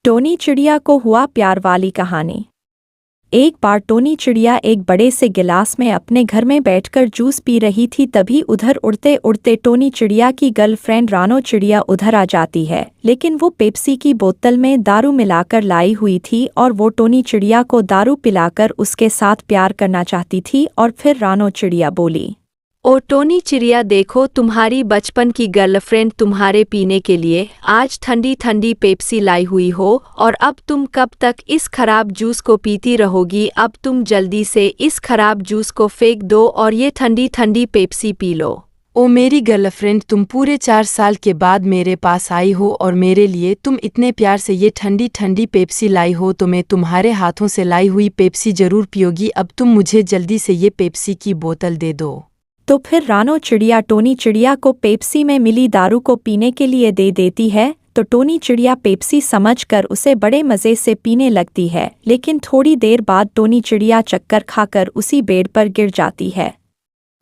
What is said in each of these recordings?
Tony चिड़िया को हुआ प्यार वाली कहानी। एक बार टोनी चिड़िया एक बड़े से गिलास में अपने घर में बैठकर जूस पी रही थी। तभी उधर उड़ते उड़ते टोनी चिड़िया की गर्लफ्रेंड रानो चिड़िया उधर आ जाती है, लेकिन वो पेप्सी की बोतल में दारू मिलाकर लाई हुई थी और वो टोनी चिड़िया को दारू पिलाकर उसके साथ प्यार करना चाहती थी। और फिर रानो चिड़िया बोली, ओ टोनी चिड़िया, देखो तुम्हारी बचपन की गर्लफ्रेंड तुम्हारे पीने के लिए आज ठंडी ठंडी पेप्सी लाई हुई हो, और अब तुम कब तक इस खराब जूस को पीती रहोगी? अब तुम जल्दी से इस खराब जूस को फेंक दो और ये ठंडी ठंडी पेप्सी पी लो। ओ मेरी गर्लफ्रेंड, तुम पूरे 4 साल के बाद मेरे पास आई हो और मेरे लिए तुम इतने प्यार से ये ठंडी ठंडी पेप्सी लाई हो, तो मैं तुम्हारे हाथों से लाई हुई पेप्सी जरूर पियोगी। अब तुम मुझे जल्दी से ये पेप्सी की बोतल दे दो। तो फिर रानो चिड़िया टोनी चिड़िया को पेप्सी में मिली दारू को पीने के लिए दे देती है। तो टोनी चिड़िया पेप्सी समझकर उसे बड़े मज़े से पीने लगती है, लेकिन थोड़ी देर बाद टोनी चिड़िया चक्कर खाकर उसी बेड पर गिर जाती है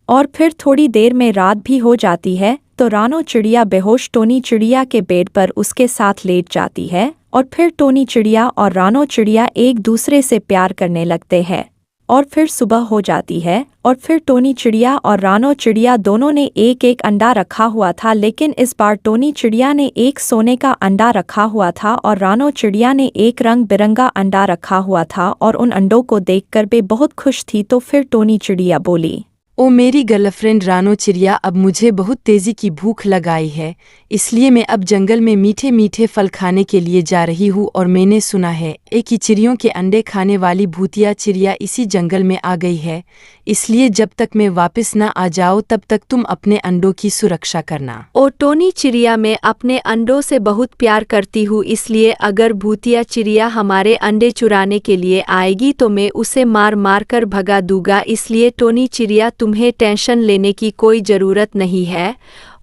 और फिर थोड़ी देर में रात भी हो जाती है। तो रानो चिड़िया बेहोश टोनी चिड़िया के बेड पर उसके साथ लेट जाती है और फिर टोनी चिड़िया और रानो चिड़िया एक दूसरे से प्यार करने लगते हैं। और फिर सुबह हो जाती है और फिर टोनी चिड़िया और रानो चिड़िया दोनों ने एक एक अंडा रखा हुआ था, लेकिन इस बार टोनी चिड़िया ने एक सोने का अंडा रखा हुआ था और रानो चिड़िया ने एक रंग बिरंगा अंडा रखा हुआ था और उन अंडों को देखकर वे बहुत खुश थी। तो फिर टोनी चिड़िया बोली, ओ मेरी गर्लफ्रेंड रानो चिड़िया, अब मुझे बहुत तेज़ी की भूख लगाई है, इसलिए मैं अब जंगल में मीठे मीठे फल खाने के लिए जा रही हूँ। और मैंने सुना है एक ही चिड़ियों के अंडे खाने वाली भूतिया चिड़िया इसी जंगल में आ गई है, इसलिए जब तक मैं वापस न आ जाऊँ तब तक तुम अपने अंडों की सुरक्षा करना। ओ टोनी चिड़िया, मैं अपने अंडों से बहुत प्यार करती हूँ, इसलिए अगर भूतिया चिड़िया हमारे अंडे चुराने के लिए आएगी तो मैं उसे मार मार कर भगा दूंगा। इसलिए टोनी चिड़िया, तुम्हें टेंशन लेने की कोई ज़रूरत नहीं है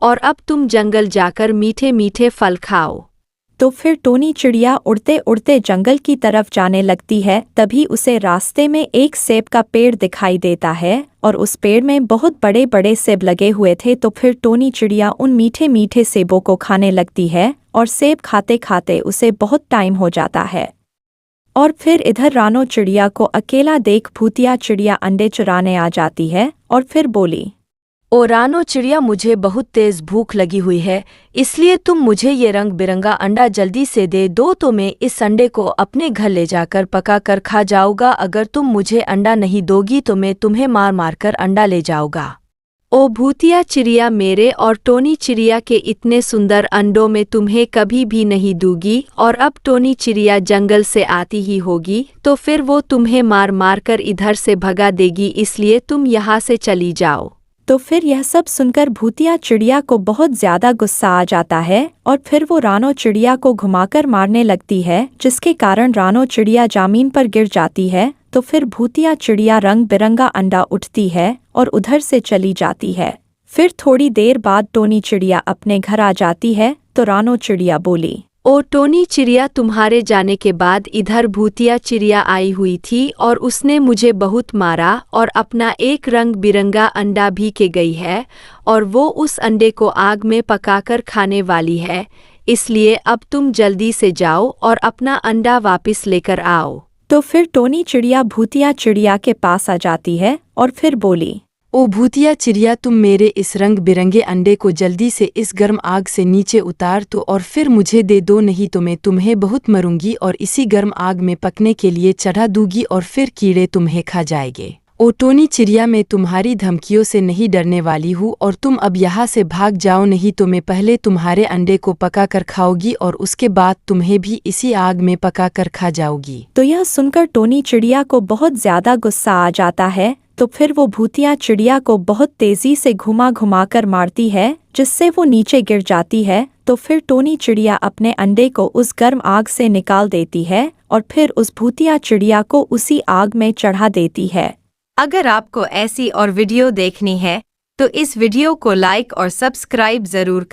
और अब तुम जंगल जाकर मीठे मीठे फल खाओ। तो फिर टोनी चिड़िया उड़ते उड़ते जंगल की तरफ जाने लगती है। तभी उसे रास्ते में एक सेब का पेड़ दिखाई देता है और उस पेड़ में बहुत बड़े बड़े सेब लगे हुए थे। तो फिर टोनी चिड़िया उन मीठे मीठे सेबों को खाने लगती है और सेब खाते खाते उसे बहुत टाइम हो जाता है। और फिर इधर रानो चिड़िया को अकेला देख भूतिया चिड़िया अंडे चुराने आ जाती है और फिर बोली, ओ रानो चिड़िया, मुझे बहुत तेज़ भूख लगी हुई है, इसलिए तुम मुझे ये रंग बिरंगा अंडा जल्दी से दे दो, तो मैं इस अंडे को अपने घर ले जाकर पका कर खा जाऊँगा। अगर तुम मुझे अंडा नहीं दोगी तो मैं तुम्हें मार मार कर अंडा ले जाऊँगा। ओ भूतिया चिड़िया, मेरे और टोनी चिड़िया के इतने सुंदर अंडों में तुम्हें कभी भी नहीं दूंगी, और अब टोनी चिड़िया जंगल से आती ही होगी तो फिर वो तुम्हें मार मार कर इधर से भगा देगी, इसलिए तुम यहाँ से चली जाओ। तो फिर यह सब सुनकर भूतिया चिड़िया को बहुत ज़्यादा गुस्सा आ जाता है और फिर वो रानो चिड़िया को घुमाकर मारने लगती है, जिसके कारण रानो चिड़िया ज़मीन पर गिर जाती है। तो फिर भूतिया चिड़िया रंग बिरंगा अंडा उठती है और उधर से चली जाती है। फिर थोड़ी देर बाद टोनी चिड़िया अपने घर आ जाती है। तो रानो चिड़िया बोली, ओ टोनी चिड़िया, तुम्हारे जाने के बाद इधर भूतिया चिड़िया आई हुई थी और उसने मुझे बहुत मारा और अपना एक रंग बिरंगा अंडा भी के गई है, और वो उस अंडे को आग में पकाकर खाने वाली है, इसलिए अब तुम जल्दी से जाओ और अपना अंडा वापस लेकर आओ। तो फिर टोनी चिड़िया भूतिया चिड़िया के पास आ जाती है और फिर बोली, ओ भूतिया चिड़िया, तुम मेरे इस रंग बिरंगे अंडे को जल्दी से इस गर्म आग से नीचे उतार दो और फिर मुझे दे दो, नहीं तो मैं तुम्हें बहुत मरूंगी और इसी गर्म आग में पकने के लिए चढ़ा दूंगी और फिर कीड़े तुम्हें खा जाएंगे। ओ टोनी चिड़िया, मैं तुम्हारी धमकियों से नहीं डरने वाली हूँ और तुम अब यहाँ से भाग जाओ, नहीं तो मैं पहले तुम्हारे अंडे को पका कर खाऊंगी और उसके बाद तुम्हें भी इसी आग में पका कर खा जाऊंगी। तो यह सुनकर टोनी चिड़िया को बहुत ज़्यादा गुस्सा आ जाता है। तो फिर वो भूतिया चिड़िया को बहुत तेज़ी से घुमा घुमा कर मारती है, जिससे वो नीचे गिर जाती है। तो फिर टोनी चिड़िया अपने अंडे को उस गर्म आग से निकाल देती है और फिर उस भूतिया चिड़िया को उसी आग में चढ़ा देती है। अगर आपको ऐसी और वीडियो देखनी है तो इस वीडियो को लाइक और सब्सक्राइब ज़रूर करें।